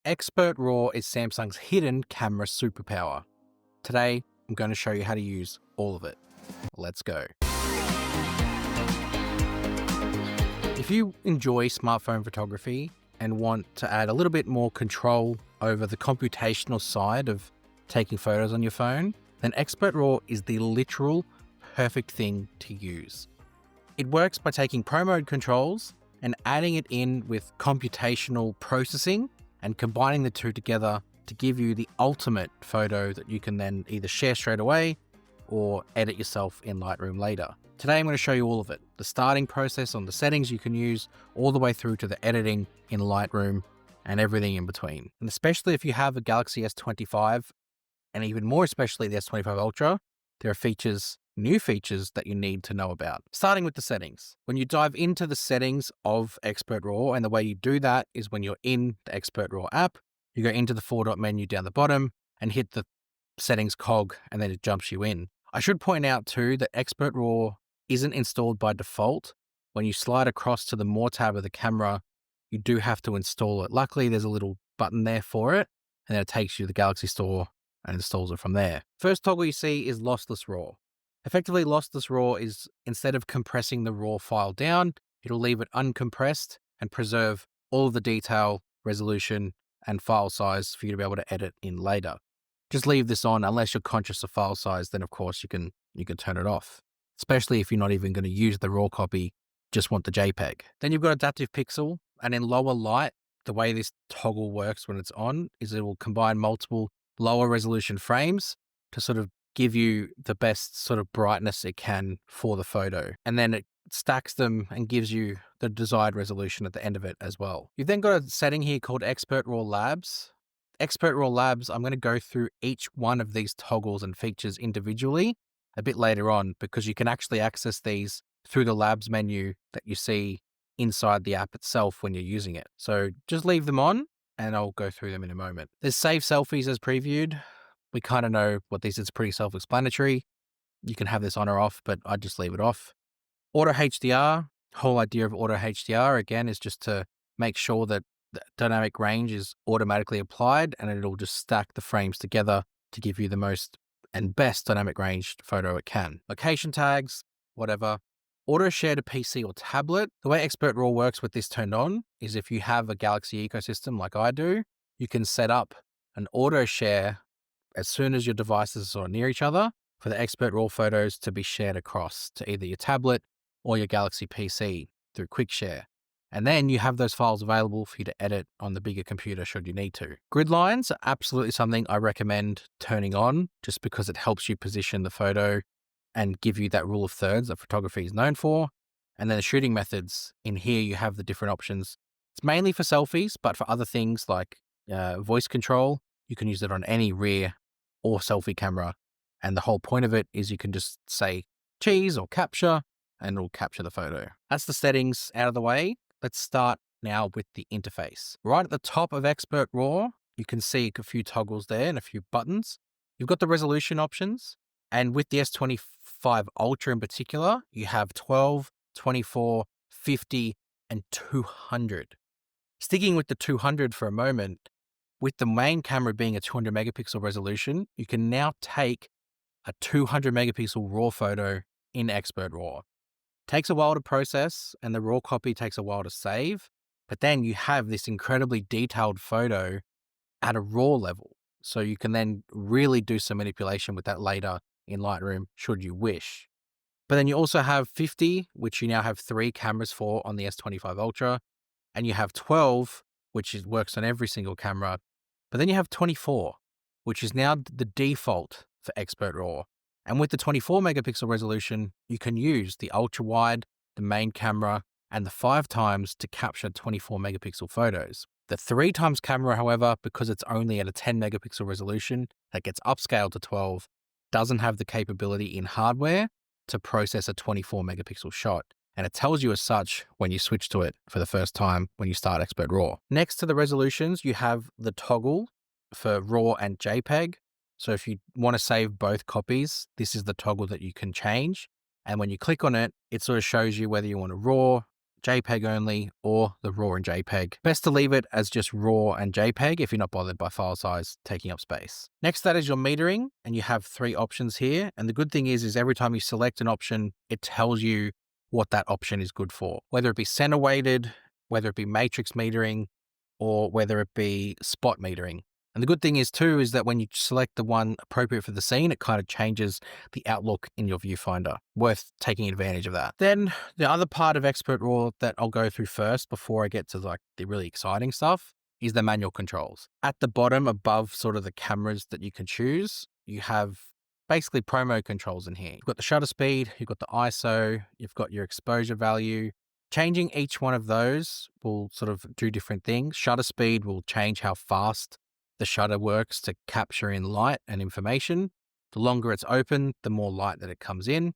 Expert RAW is Samsung's hidden camera superpower. Today, I'm going to show you how to use all of it. Let's go. If you enjoy smartphone photography and want to add a little bit more control over the computational side of taking photos on your phone, then Expert RAW is the literal perfect thing to use. It works by taking Pro Mode controls and adding it in with computational processing and combining the two together to give you the ultimate photo that you can then either share straight away or edit yourself in Lightroom later. Today I'm going to show you all of it, the starting process on the settings you can use all the way through to the editing in Lightroom and everything in between. And especially if you have a Galaxy S25 and even more especially the S25 Ultra, there are new features that you need to know about. Starting with the settings. When you dive into the settings of Expert RAW, and the way you do that is when you're in the Expert RAW app, you go into the four-dot menu down the bottom and hit the settings cog, and then it jumps you in. I should point out too that Expert RAW isn't installed by default. When you slide across to the More tab of the camera, you do have to install it. Luckily, there's a little button there for it, and then it takes you to the Galaxy Store and installs it from there. First toggle you see is Lossless RAW. Effectively, Lossless RAW is, instead of compressing the RAW file down, it'll leave it uncompressed and preserve all of the detail, resolution, and file size for you to be able to edit in later. Just leave this on unless you're conscious of file size, then of course you can turn it off. Especially if you're not even going to use the RAW copy, just want the JPEG. Then you've got Adaptive Pixel, and in lower light, the way this toggle works when it's on is it will combine multiple lower resolution frames to sort of give you the best sort of brightness it can for the photo. And then it stacks them and gives you the desired resolution at the end of it as well. You've then got a setting here called Expert RAW Labs. Expert RAW Labs, I'm going to go through each one of these toggles and features individually a bit later on, because you can actually access these through the Labs menu that you see inside the app itself when you're using it. So just leave them on and I'll go through them in a moment. There's Save Selfies as previewed. We kind of know what this is, it's pretty self-explanatory. You can have this on or off, but I just leave it off. Auto HDR, whole idea of auto HDR again is just to make sure that the dynamic range is automatically applied and it'll just stack the frames together to give you the most and best dynamic range photo it can. Location tags, whatever. Auto share to PC or tablet. The way Expert RAW works with this turned on is if you have a Galaxy ecosystem like I do, you can set up an auto share as soon as your devices are near each other for the Expert RAW photos to be shared across to either your tablet or your Galaxy PC through Quick Share. And then you have those files available for you to edit on the bigger computer should you need to. Grid lines are absolutely something I recommend turning on just because it helps you position the photo and give you that rule of thirds that photography is known for. And then the shooting methods, in here you have the different options. It's mainly for selfies, but for other things like voice control, you can use it on any rear or selfie camera. And the whole point of it is you can just say cheese or capture and it'll capture the photo. That's the settings out of the way. Let's start now with the interface. Right at the top of Expert RAW, you can see a few toggles there and a few buttons. You've got the resolution options. And with the S25 Ultra in particular, you have 12, 24, 50, and 200. Sticking with the 200 for a moment, with the main camera being a 200 megapixel resolution, you can now take a 200 megapixel RAW photo in Expert RAW. Takes a while to process and the raw copy takes a while to save, but then you have this incredibly detailed photo at a raw level. So you can then really do some manipulation with that later in Lightroom should you wish. But then you also have 50, which you now have 3 cameras for on the S25 Ultra, and you have 12, which works on every single camera. But then you have 24, which is now the default for Expert RAW. And with the 24 megapixel resolution, you can use the ultra wide, the main camera, and the 5 times to capture 24 megapixel photos. The 3 times camera, however, because it's only at a 10 megapixel resolution that gets upscaled to 12, doesn't have the capability in hardware to process a 24 megapixel shot. And it tells you as such when you switch to it for the first time when you start Expert RAW. Next to the resolutions, you have the toggle for RAW and JPEG. So if you want to save both copies, this is the toggle that you can change. And when you click on it, it sort of shows you whether you want a RAW, JPEG only, or the RAW and JPEG. Best to leave it as just RAW and JPEG if you're not bothered by file size taking up space. Next, that is your metering, and you have 3 options here. And the good thing is every time you select an option, it tells you what that option is good for, whether it be center weighted, whether it be matrix metering, or whether it be spot metering. And the good thing is too, is that when you select the one appropriate for the scene, it kind of changes the outlook in your viewfinder. Worth taking advantage of that. Then the other part of Expert RAW that I'll go through first before I get to like the really exciting stuff is the manual controls. At the bottom above sort of the cameras that you can choose, you have basically promo controls in here. You've got the shutter speed, you've got the ISO, you've got your exposure value. Changing each one of those will sort of do different things. Shutter speed will change how fast the shutter works to capture in light and information. The longer it's open, the more light that it comes in.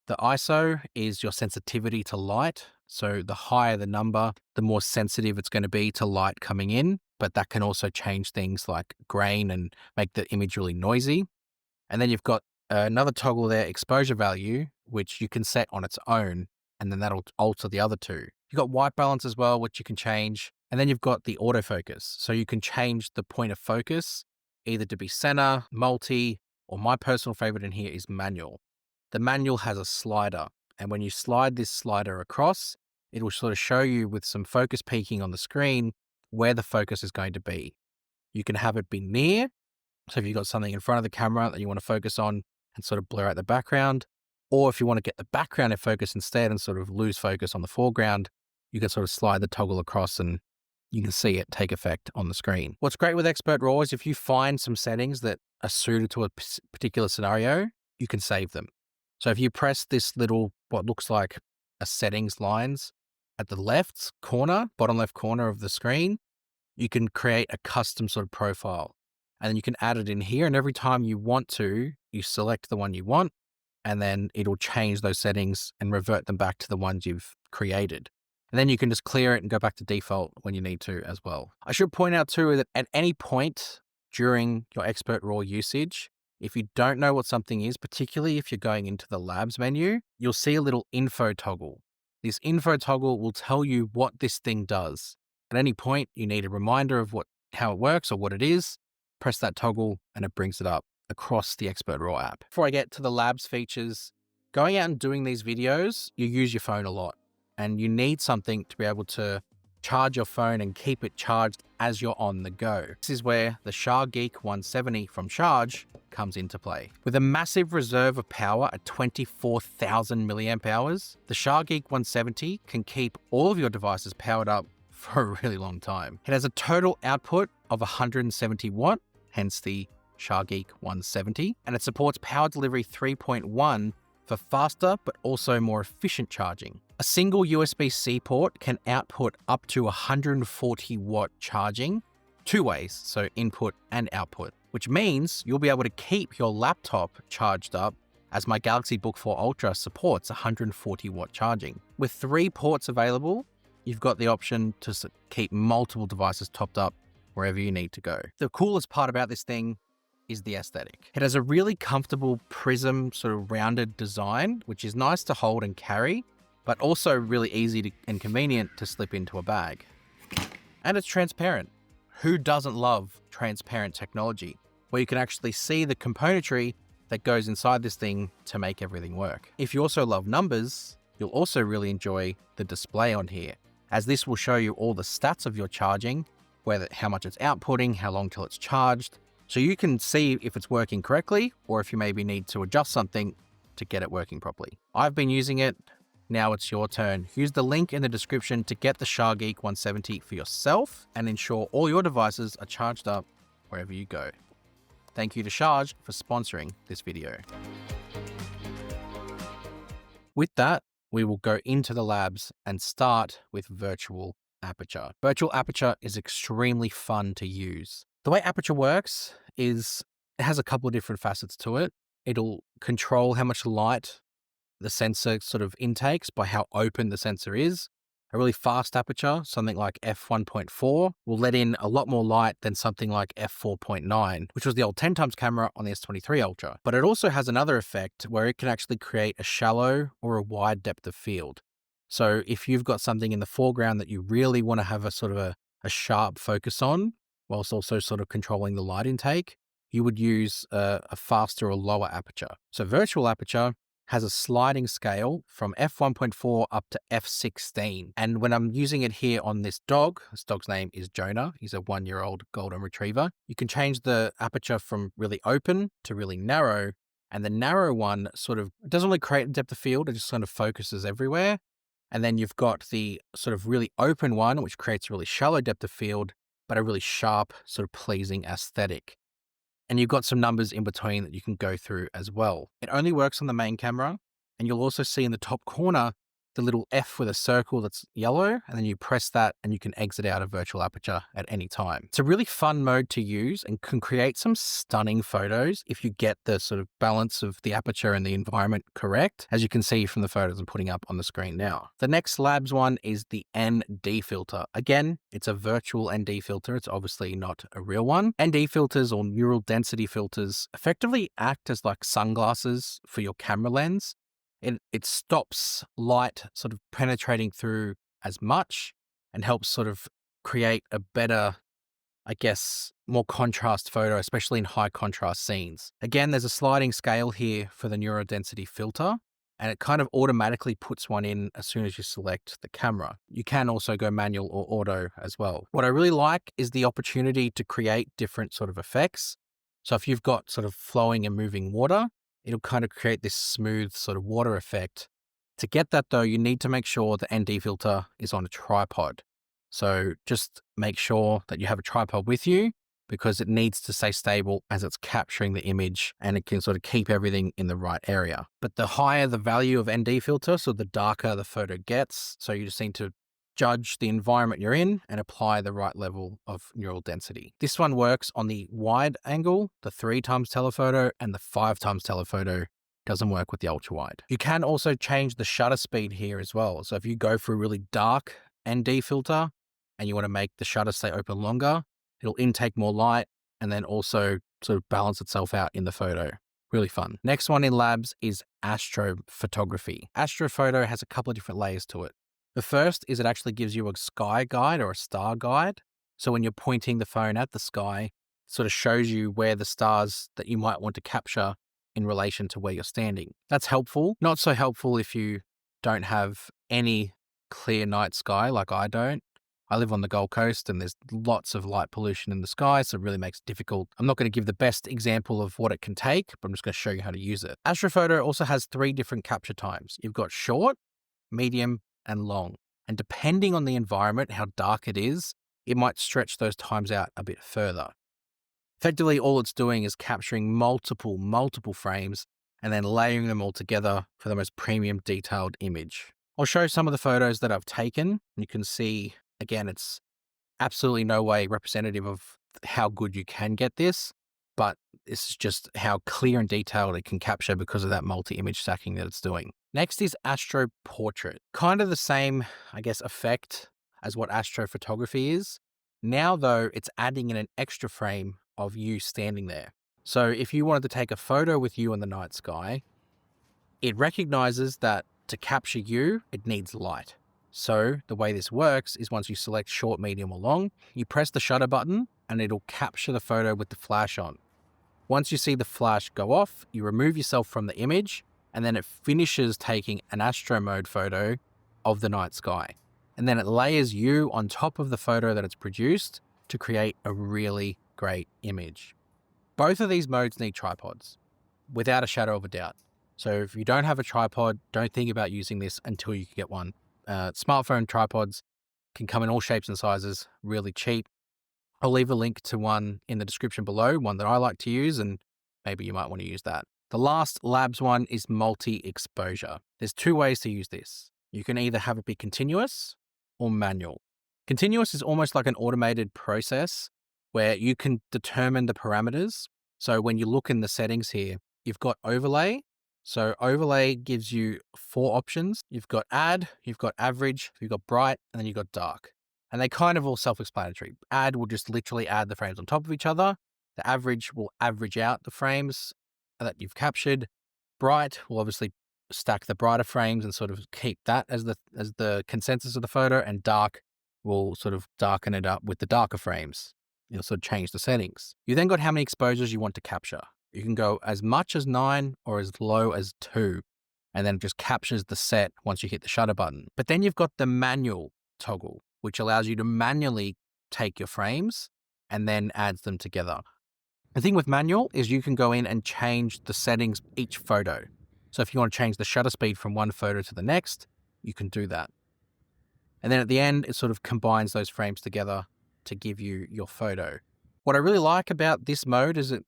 The ISO is your sensitivity to light. So the higher the number, the more sensitive it's going to be to light coming in, but that can also change things like grain and make the image really noisy. And then you've got another toggle there, exposure value, which you can set on its own, and then that'll alter the other two. You've got white balance as well, which you can change. And then you've got the autofocus. So you can change the point of focus either to be center, multi, or my personal favorite in here is manual. The manual has a slider. And when you slide this slider across, it will sort of show you with some focus peaking on the screen where the focus is going to be. You can have it be near. So if you've got something in front of the camera that you want to focus on and sort of blur out the background, or if you want to get the background in focus instead and sort of lose focus on the foreground, you can sort of slide the toggle across and you can see it take effect on the screen. What's great with Expert RAW is if you find some settings that are suited to a particular scenario, you can save them. So if you press this little, what looks like a settings lines at the left corner, bottom left corner of the screen, you can create a custom sort of profile. And then you can add it in here. And every time you want to, you select the one you want, and then it'll change those settings and revert them back to the ones you've created. And then you can just clear it and go back to default when you need to as well. I should point out too that at any point during your Expert RAW usage, if you don't know what something is, particularly if you're going into the labs menu, you'll see a little info toggle. This info toggle will tell you what this thing does. At any point, you need a reminder of how it works or what it is. Press that toggle and it brings it up across the Expert RAW app. Before I get to the labs features, going out and doing these videos, you use your phone a lot and you need something to be able to charge your phone and keep it charged as you're on the go. This is where the Shargeek 170 from Charge comes into play. With a massive reserve of power at 24,000 milliamp hours, the Shargeek 170 can keep all of your devices powered up for a really long time. It has a total output of 170 watt, hence the Shargeek 170, and it supports Power Delivery 3.1 for faster but also more efficient charging. A single USB-C port can output up to 140 watt charging 2 ways, so input and output, which means you'll be able to keep your laptop charged up as my Galaxy Book 4 Ultra supports 140 watt charging. With 3 ports available, you've got the option to keep multiple devices topped up wherever you need to go. The coolest part about this thing is the aesthetic. It has a really comfortable prism sort of rounded design, which is nice to hold and carry, but also really easy and convenient to slip into a bag. And it's transparent. Who doesn't love transparent technology, where you can actually see the componentry that goes inside this thing to make everything work? If you also love numbers, you'll also really enjoy the display on here, as this will show you all the stats of your charging, how much it's outputting, how long till it's charged, so you can see if it's working correctly or if you maybe need to adjust something to get it working properly. I've been using it. Now it's your turn. Use the link in the description to get the Shargeek 170 for yourself and ensure all your devices are charged up wherever you go. Thank you to Charge for sponsoring this video. With that, we will go into the labs and start with virtual aperture. Virtual aperture is extremely fun to use. The way aperture works is it has a couple of different facets to it. It'll control how much light the sensor sort of intakes by how open the sensor is. A really fast aperture, something like f1.4, will let in a lot more light than something like f4.9, which was the old 10x camera on the S23 Ultra. But it also has another effect where it can actually create a shallow or a wide depth of field. So if you've got something in the foreground that you really want to have a sort of a sharp focus on, whilst also sort of controlling the light intake, you would use a faster or lower aperture. So virtual aperture has a sliding scale from f1.4 up to f16. And when I'm using it here on this dog's name is Jonah. He's a 1-year-old golden retriever. You can change the aperture from really open to really narrow. And the narrow one sort of doesn't really create depth of field. It just kind of focuses everywhere. And then you've got the sort of really open one, which creates a really shallow depth of field, but a really sharp, sort of pleasing aesthetic. And you've got some numbers in between that you can go through as well. It only works on the main camera, and you'll also see in the top corner the little F with a circle that's yellow, and then you press that and you can exit out of virtual aperture at any time. It's a really fun mode to use and can create some stunning photos if you get the sort of balance of the aperture and the environment correct, as you can see from the photos I'm putting up on the screen now. The next Labs one is the ND filter. Again, it's a virtual ND filter. It's obviously not a real one. ND filters, or neural density filters, effectively act as like sunglasses for your camera lens. It stops light sort of penetrating through as much and helps sort of create a better, I guess, more contrast photo, especially in high contrast scenes. Again, there's a sliding scale here for the neural density filter, and it kind of automatically puts one in as soon as you select the camera. You can also go manual or auto as well. What I really like is the opportunity to create different sort of effects. So if you've got sort of flowing and moving water, it'll kind of create this smooth sort of water effect. To get that though, you need to make sure the ND filter is on a tripod. So just make sure that you have a tripod with you, because it needs to stay stable as it's capturing the image, and it can sort of keep everything in the right area. But the higher the value of ND filter, so the darker the photo gets. So you just need to judge the environment you're in and apply the right level of neural density. This one works on the wide angle, the 3x telephoto, and the 5x telephoto. Doesn't work with the ultra wide. You can also change the shutter speed here as well. So if you go for a really dark ND filter and you want to make the shutter stay open longer, it'll intake more light and then also sort of balance itself out in the photo. Really fun. Next one in Labs is astrophotography. Astrophoto has a couple of different layers to it. The first is it actually gives you a sky guide or a star guide. So when you're pointing the phone at the sky, it sort of shows you where the stars that you might want to capture in relation to where you're standing. That's helpful. Not so helpful if you don't have any clear night sky like I don't. I live on the Gold Coast and there's lots of light pollution in the sky, so it really makes it difficult. I'm not going to give the best example of what it can take, but I'm just going to show you how to use it. Astrophoto also has 3 different capture times. You've got short, medium, and long. And depending on the environment, how dark it is, it might stretch those times out a bit further. Effectively, all it's doing is capturing multiple frames and then layering them all together for the most premium detailed image. I'll show some of the photos that I've taken. You can see, again, it's absolutely no way representative of how good you can get this, but this is just how clear and detailed it can capture because of that multi-image stacking that it's doing. Next is astro portrait. Kind of the same, I guess, effect as what astrophotography is. Now though, it's adding in an extra frame of you standing there. So if you wanted to take a photo with you in the night sky, it recognizes that to capture you, it needs light. So the way this works is once you select short, medium, or long, you press the shutter button and it'll capture the photo with the flash on. Once you see the flash go off, you remove yourself from the image, and then it finishes taking an astro mode photo of the night sky. And then it layers you on top of the photo that it's produced to create a really great image. Both of these modes need tripods, without a shadow of a doubt. So if you don't have a tripod, don't think about using this until you can get one. Smartphone tripods can come in all shapes and sizes, really cheap. I'll leave a link to one in the description below, one that I like to use, and maybe you might want to use that. The last Labs one is multi-exposure. There's 2 ways to use this. You can either have it be continuous or manual. Continuous is almost like an automated process where you can determine the parameters. So when you look in the settings here, you've got overlay. So overlay gives you 4 options. You've got add, you've got average, you've got bright, and then you've got dark. And they kind of all self-explanatory. Add will just literally add the frames on top of each other. The average will average out the frames that you've captured. Bright will obviously stack the brighter frames and sort of keep that as the consensus of the photo, and dark will sort of darken it up with the darker frames. You'll sort of change the settings. You then got how many exposures you want to capture. You can go as much as 9 or as low as 2, and then it just captures the set once you hit the shutter button. But then you've got the manual toggle, which allows you to manually take your frames and then adds them together. The thing with manual is you can go in and change the settings each photo. So if you want to change the shutter speed from one photo to the next, you can do that. And then at the end, it sort of combines those frames together to give you your photo. What I really like about this mode is it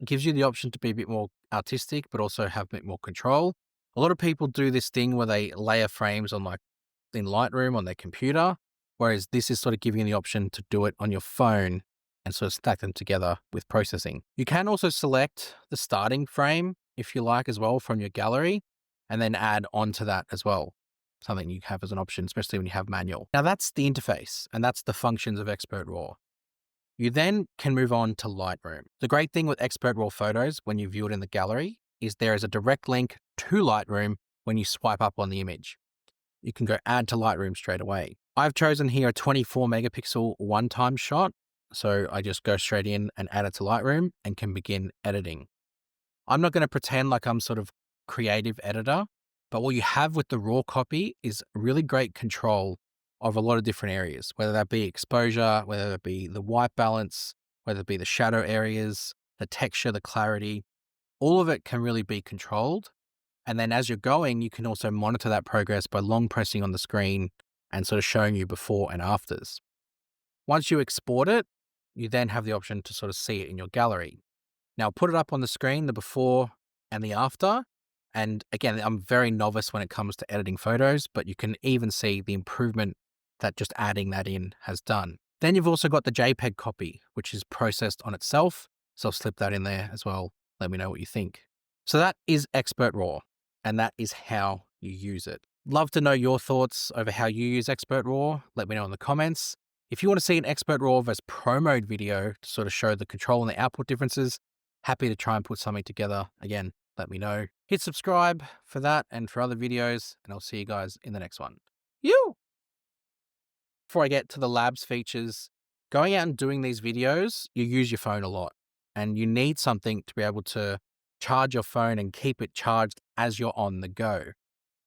gives you the option to be a bit more artistic, but also have a bit more control. A lot of people do this thing where they layer frames on, like in Lightroom on their computer, whereas this is sort of giving you the option to do it on your phone and sort of stack them together with processing. You can also select the starting frame if you like as well from your gallery, and then add onto that as well. Something you have as an option, especially when you have manual. Now that's the interface, and that's the functions of Expert RAW. You then can move on to Lightroom. The great thing with Expert RAW photos when you view it in the gallery is there is a direct link to Lightroom when you swipe up on the image. You can go add to Lightroom straight away. I've chosen here a 24 megapixel one-time shot, so I just go straight in and add it to Lightroom and can begin editing. I'm not going to pretend like I'm sort of creative editor, but what you have with the raw copy is really great control of a lot of different areas, whether that be exposure, whether that be the white balance, whether it be the shadow areas, the texture, the clarity. All of it can really be controlled. And then as you're going, you can also monitor that progress by long pressing on the screen and sort of showing you before and afters. Once you export it, you then have the option to sort of see it in your gallery. Now put it up on the screen, the before and the after. And again, I'm very novice when it comes to editing photos, but you can even see the improvement that just adding that in has done. Then you've also got the JPEG copy, which is processed on itself. So I'll slip that in there as well. Let me know what you think. So that is Expert RAW, and that is how you use it. Love to know your thoughts over how you use Expert RAW. Let me know in the comments. If you want to see an Expert RAW versus Pro Mode video to sort of show the control and the output differences, happy to try and put something together. Again, let me know. Hit subscribe for that and for other videos, and I'll see you guys in the next one. Before I get to the labs features, going out and doing these videos, you use your phone a lot, and you need something to be able to charge your phone and keep it charged as you're on the go.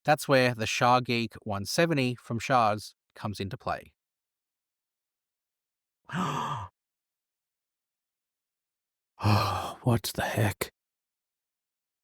That's where the Shargeek 170 from Shards comes into play. Oh, what the heck?